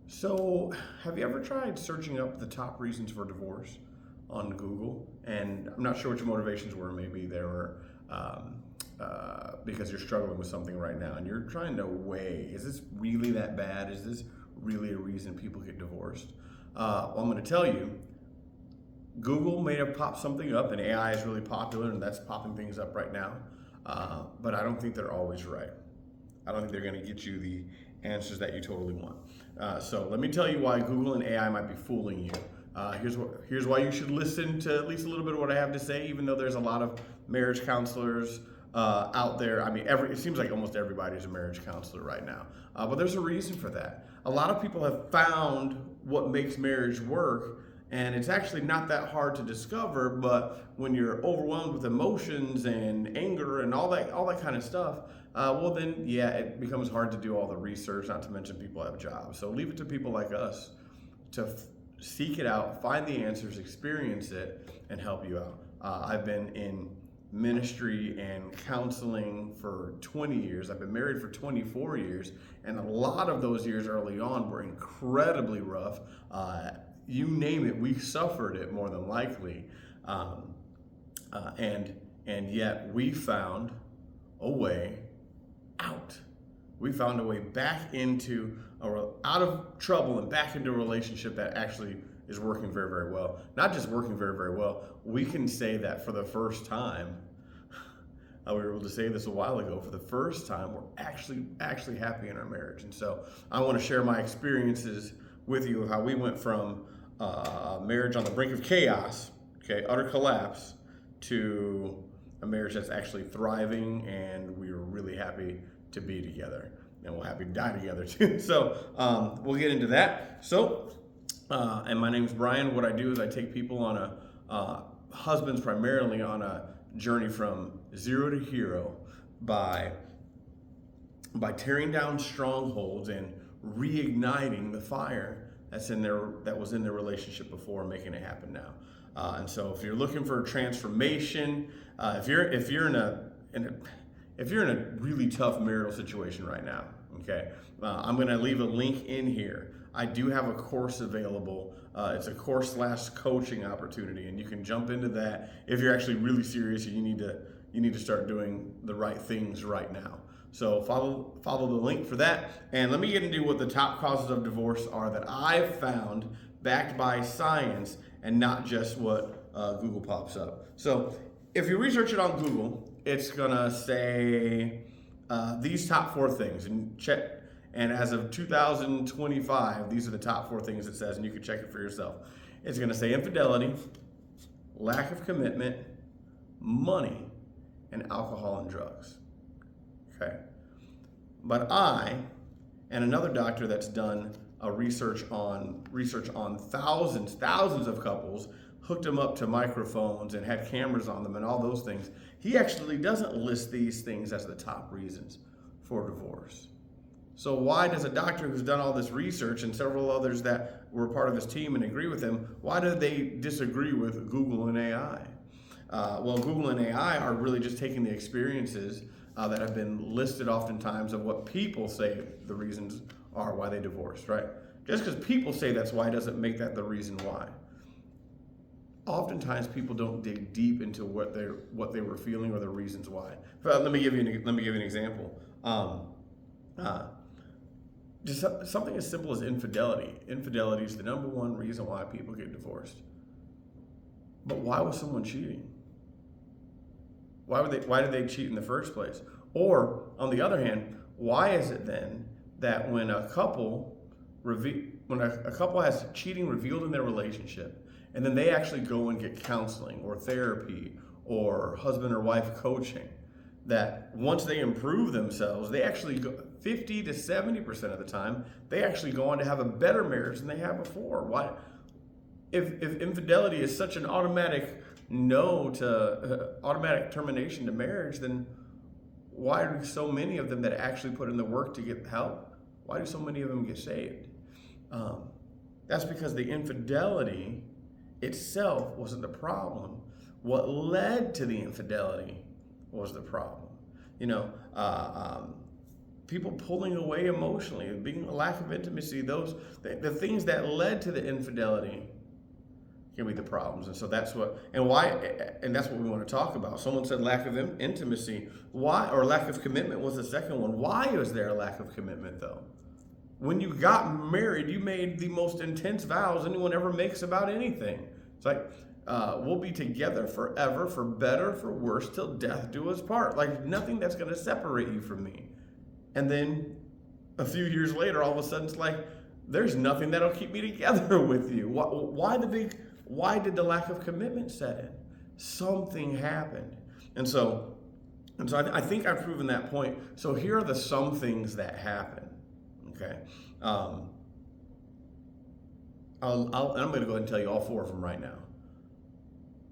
So, have you ever tried searching up the top reasons for divorce on Google? And I'm not sure what your motivations were. Maybe they were because you're struggling with something right now and you're trying to weigh, is this really that bad? Is this really a reason people get divorced? Well, I'm going to tell you, Google may have popped something up, and AI is really popular, and that's popping things up right now. But I don't think they're always right. I don't think they're going to get you the answers that you totally want. So let me tell you why Google and AI might be fooling you. Here's why you should listen to at least a little bit of what I have to say, even though there's a lot of marriage counselors out there. I mean, it seems like almost everybody's a marriage counselor right now. But there's a reason for that. A lot of people have found what makes marriage work, and it's actually not that hard to discover. But when you're overwhelmed with emotions and anger and all that kind of stuff, well then, yeah, it becomes hard to do all the research, not to mention people have jobs. So leave it to people like us to seek it out, find the answers, experience it, and help you out. I've been in ministry and counseling for 20 years. I've been married for 24 years, and a lot of those years early on were incredibly rough. You name it, we suffered it more than likely. And yet we found a way out. We found a way back out of trouble and back into a relationship that actually is working very, very well. Not just working very, very well, we can say that for the first time, we were able to say this a while ago, for the first time, we're actually happy in our marriage. And so I want to share my experiences with you of how we went from marriage on the brink of chaos, okay, utter collapse, to a marriage that's actually thriving, and we are really happy to be together, and we'll happy to die together too. So we'll get into that. So, and my name's Brian. What I do is I take people on husbands primarily on a journey from zero to hero by tearing down strongholds and reigniting the fire that was in their relationship before, and making it happen now. And so if you're looking for transformation, if you're in a really tough marital situation right now, okay, I'm going to leave a link in here. I do have a course available. It's a course/coaching opportunity, and you can jump into that if you're actually really serious and you need to start doing the right things right now. So follow the link for that, and let me get into what the top causes of divorce are that I've found, backed by science and not just what Google pops up. So if you research it on Google, it's gonna say these top 4 things, and check. And as of 2025, these are the top 4 things it says, and you can check it for yourself. It's gonna say infidelity, lack of commitment, money, and alcohol and drugs. Okay. But I and another doctor that's done a research on thousands of couples, hooked them up to microphones and had cameras on them and all those things, he actually doesn't list these things as the top reasons for divorce. So why does a doctor who's done all this research, and several others that were part of his team and agree with him, why do they disagree with Google and AI? Well, Google and AI are really just taking the experiences that have been listed oftentimes of what people say the reasons are why they divorced, right? Just because people say that's why doesn't make that the reason why. Oftentimes people don't dig deep into what they were feeling or the reasons why. Let me give you an example. Just something as simple as infidelity. Infidelity is the number one reason why people get divorced. But why was someone cheating? Why did they cheat in the first place? Or on the other hand, why is it then that when a couple has cheating revealed in their relationship, and then they actually go and get counseling or therapy or husband or wife coaching, that once they improve themselves, they actually go 50 to 70% of the time, they actually go on to have a better marriage than they had before? Why? If infidelity is such an automatic termination to marriage, then why do so many of them that actually put in the work to get help, why do so many of them get saved? That's because the infidelity itself wasn't the problem. What led to the infidelity was the problem. people pulling away emotionally, being a lack of intimacy, the things that led to the infidelity can be the problems. And so that's what we want to talk about. Someone said lack of intimacy. Why, or lack of commitment was the second one. Why is there a lack of commitment though? When you got married, you made the most intense vows anyone ever makes about anything. It's like, we'll be together forever, for better, for worse, till death do us part. Like nothing that's going to separate you from me. And then a few years later, all of a sudden it's like, there's nothing that'll keep me together with you. Why did the lack of commitment set in? Something happened. And so I think I've proven that point. So here are the some things that happen. Okay. I'm going to go ahead and tell you all four of them right now.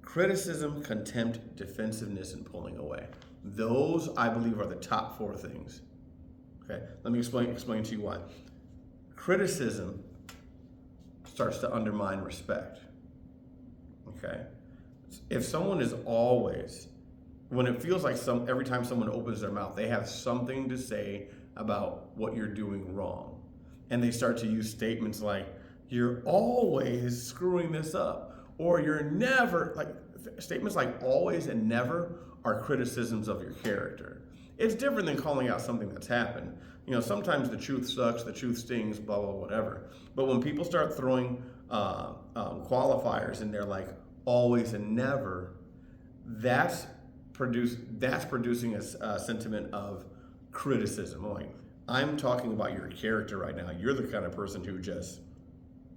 Criticism, contempt, defensiveness, and pulling away. Those, I believe, are the top four things. Okay. Let me explain to you why. Criticism starts to undermine respect. Okay. If someone is always, when it feels like every time someone opens their mouth, they have something to say about what you're doing wrong, and they start to use statements like, you're always screwing this up, or you're never, like statements like always and never are criticisms of your character. It's different than calling out something that's happened. Sometimes the truth sucks, the truth stings, blah, blah, whatever. But when people start throwing qualifiers in there like always and never, that's producing a sentiment of criticism. Like, I'm talking about your character right now. You're the kind of person who just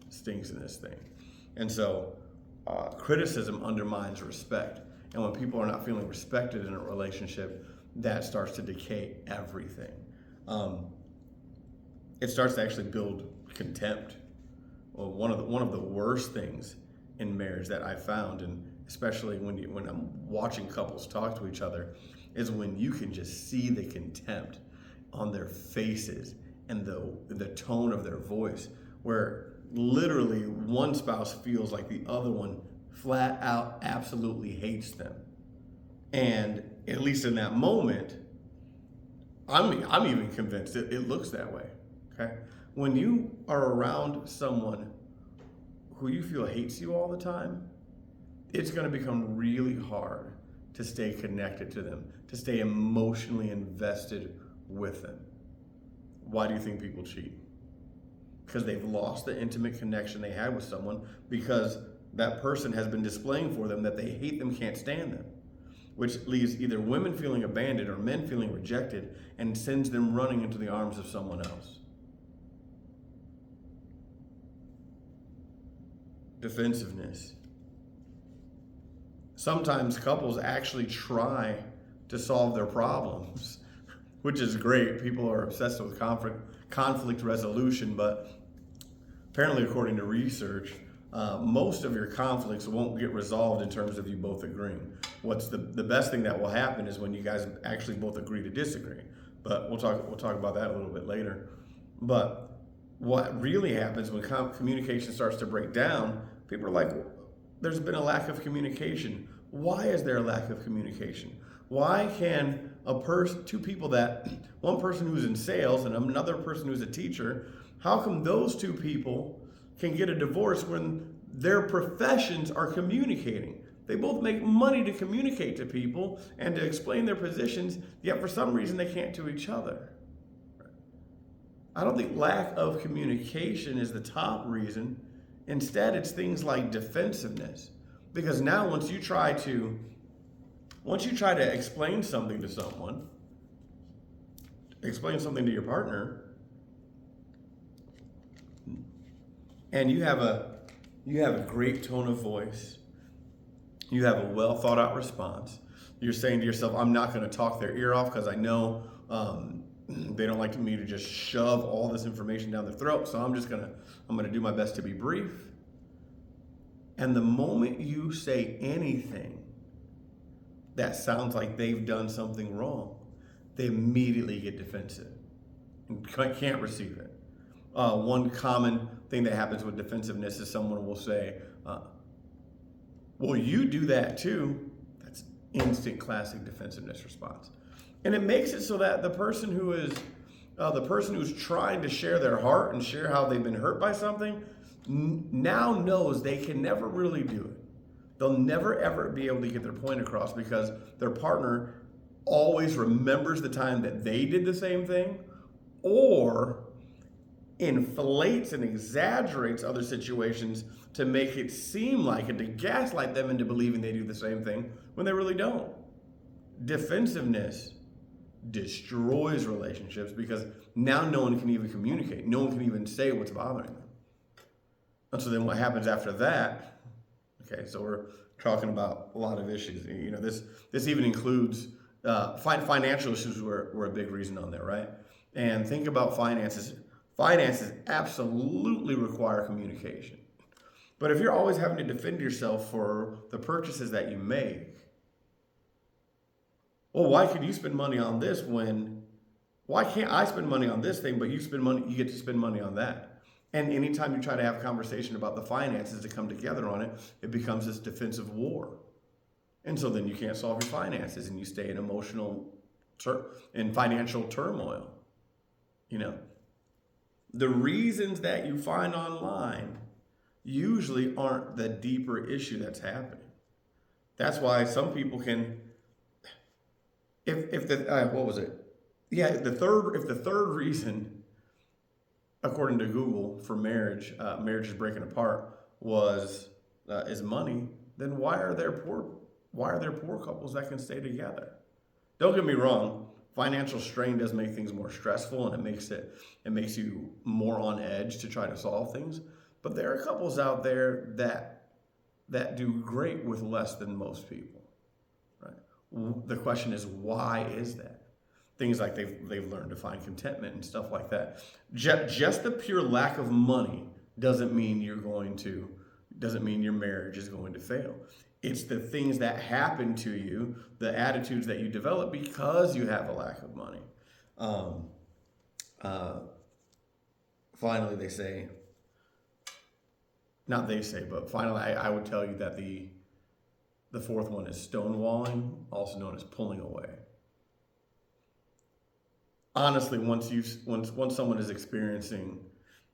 stinks in this thing. And so criticism undermines respect. And when people are not feeling respected in a relationship, that starts to decay everything. It starts to actually build contempt. Well, one of the worst things in marriage that I found, and especially when I'm watching couples talk to each other, is when you can just see the contempt on their faces and the tone of their voice, where literally one spouse feels like the other one flat out absolutely hates them. And at least in that moment, I'm even convinced it looks that way. Okay, when you are around someone who you feel hates you all the time, it's going to become really hard to stay connected to them, to stay emotionally invested with them. Why do you think people cheat? Because they've lost the intimate connection they had with someone, because that person has been displaying for them that they hate them, can't stand them, which leaves either women feeling abandoned or men feeling rejected and sends them running into the arms of someone else. Defensiveness. Sometimes couples actually try to solve their problems, which is great. People are obsessed with conflict resolution, but apparently, according to research, most of your conflicts won't get resolved in terms of you both agreeing. What's the best thing that will happen is when you guys actually both agree to disagree. But we'll talk about that a little bit later. But what really happens when communication starts to break down, people are like, there's been a lack of communication. Why is there a lack of communication? Why can two people one person who's in sales and another person who's a teacher, how come those two people can get a divorce when their professions are communicating? They both make money to communicate to people and to explain their positions, yet for some reason they can't to each other. I don't think lack of communication is the top reason. Instead, it's things like defensiveness. Because now once you try to explain something to someone, explain something to your partner, and you have a great tone of voice, you have a well thought out response, you're saying to yourself, I'm not going to talk their ear off because I know they don't like me to just shove all this information down their throat, so I'm going to do my best to be brief. And the moment you say anything that sounds like they've done something wrong, they immediately get defensive and can't receive it. One common thing that happens with defensiveness is someone will say, well, you do that too. That's instant classic defensiveness response. And it makes it so that the person who is The person who's trying to share their heart and share how they've been hurt by something now knows they can never really do it. They'll never ever be able to get their point across because their partner always remembers the time that they did the same thing, or inflates and exaggerates other situations to make it seem like it, to gaslight them into believing they do the same thing when they really don't. Defensiveness destroys relationships because now no one can even communicate. No one can even say what's bothering them. And so then what happens after that? Okay, so we're talking about a lot of issues. You know, this even includes financial issues were a big reason on there, right? And think about finances. Finances absolutely require communication. But if you're always having to defend yourself for the purchases that you make, well, why can you spend money on this why can't I spend money on this thing, but you get to spend money on that? And anytime you try to have a conversation about the finances to come together on it, it becomes this defensive war. And so then you can't solve your finances and you stay in emotional and financial turmoil. You know, the reasons that you find online usually aren't the deeper issue that's happening. That's why some people can, if the third reason, according to Google, for marriage is breaking apart is money, then why are there poor couples that can stay together? Don't get me wrong, financial strain does make things more stressful, and it makes you more on edge to try to solve things. But there are couples out there that do great with less than most people. Right? The question is, why is that? Things like they've learned to find contentment and stuff like that. Just the pure lack of money doesn't mean your marriage is going to fail. It's the things that happen to you, the attitudes that you develop because you have a lack of money. Finally, finally, I would tell you that the fourth one is stonewalling, also known as pulling away. Honestly, once someone is experiencing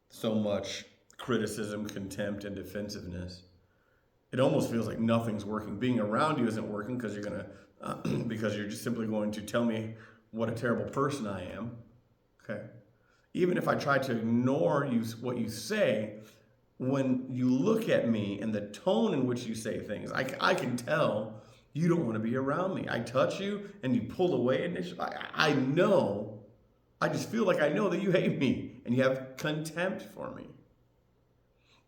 so much criticism, contempt, and defensiveness, it almost feels like nothing's working. Being around you isn't working because you're just simply going to tell me what a terrible person I am. Okay, even if I try to ignore what you say, when you look at me and the tone in which you say things, I can tell you don't want to be around me. I touch you and you pull away initially. I know. I just feel like I know that you hate me and you have contempt for me.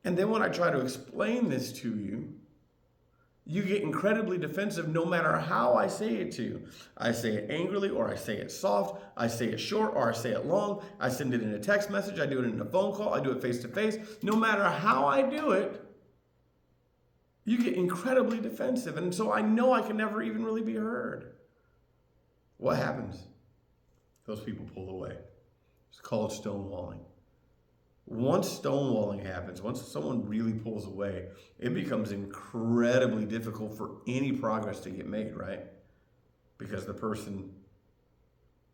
And then when I try to explain this to you, you get incredibly defensive no matter how I say it to you. I say it angrily, or I say it soft, I say it short, or I say it long. I send it in a text message, I do it in a phone call, I do it face to face. No matter how I do it, you get incredibly defensive. And so I know I can never even really be heard. What happens? Those people pull away. It's called stonewalling. Once stonewalling happens, once someone really pulls away, it becomes incredibly difficult for any progress to get made, right? Because the person,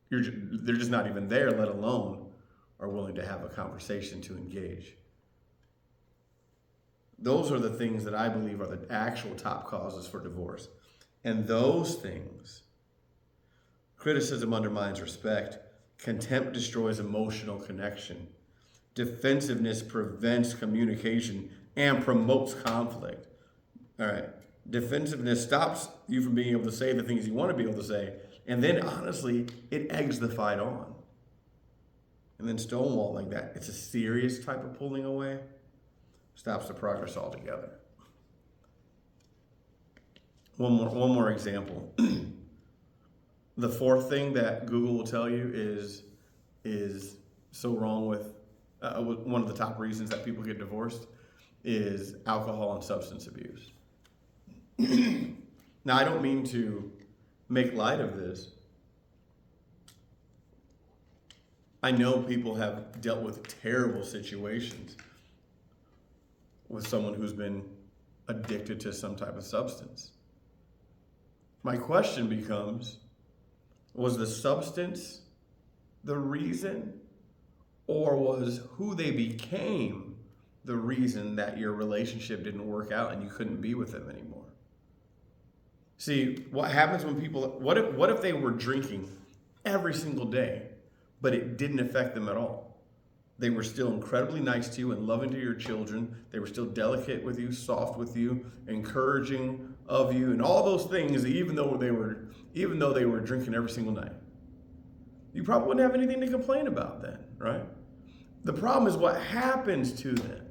they're just not even there, let alone are willing to have a conversation to engage. Those are the things that I believe are the actual top causes for divorce. And those things, criticism undermines respect, contempt destroys emotional connection, defensiveness prevents communication and promotes conflict. All right. Defensiveness stops you from being able to say the things you want to be able to say. And then, honestly, it eggs the fight on. And then stonewalling, that it's a serious type of pulling away, stops the progress altogether. One more example. The fourth thing that Google will tell you is so wrong with one of the top reasons that people get divorced is alcohol and substance abuse. Now, I don't mean to make light of this. I know people have dealt with terrible situations with someone who's been addicted to some type of substance. My question becomes, was the substance the reason, or was who they became the reason that your relationship didn't work out and you couldn't be with them anymore? See, what happens when people, what if they were drinking every single day, but it didn't affect them at all? They were still incredibly nice to you and loving to your children. They were still delicate with you, soft with you, encouraging of you, and all those things, even though they were drinking every single night. You probably wouldn't have anything to complain about then, right? The problem is what happens to them.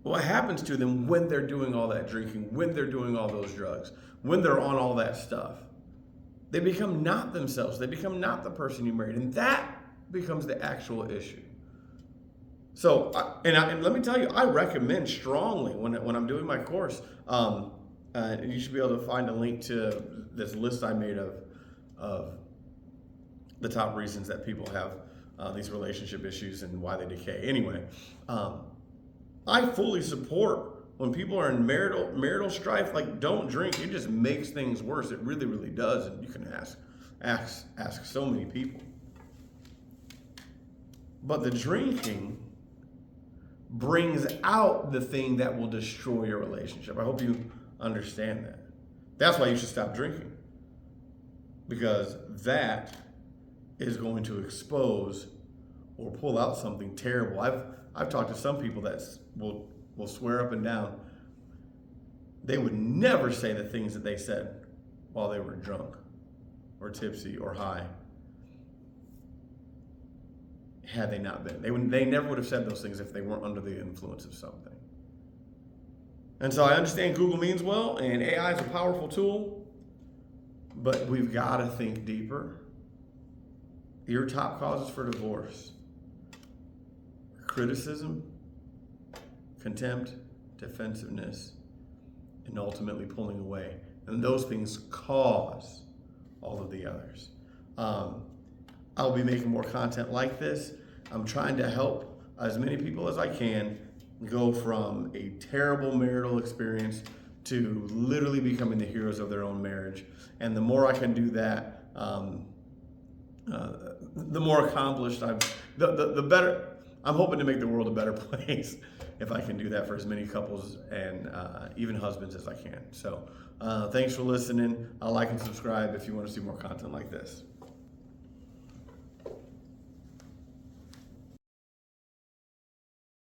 What happens to them when they're doing all that drinking, when they're doing all those drugs, when they're on all that stuff. They become not themselves. They become not the person you married. And that becomes the actual issue. So, and let me tell you, I recommend strongly when I'm doing my course, and you should be able to find a link to this list I made of the top reasons that people have these relationship issues and why they decay. Anyway, I fully support when people are in marital strife. Like, don't drink. It just makes things worse. It really, really does. And you can ask so many people. But the drinking brings out the thing that will destroy your relationship. I hope you understand that. That's why you should stop drinking, because that is going to expose or pull out something terrible. I've talked to some people that will swear up and down they would never say the things that they said while they were drunk or tipsy or high, had they not been. They never would have said those things if they weren't under the influence of something. And so I understand Google means well, and AI is a powerful tool, but we've got to think deeper. Your top causes for divorce: criticism, contempt, defensiveness, and ultimately pulling away. And those things cause all of the others. I'll be making more content like this. I'm trying to help as many people as I can go from a terrible marital experience to literally becoming the heroes of their own marriage. And the more I can do that, the more accomplished the better. I'm hoping to make the world a better place if I can do that for as many couples and even husbands as I can. So thanks for listening. Like and subscribe if you want to see more content like this.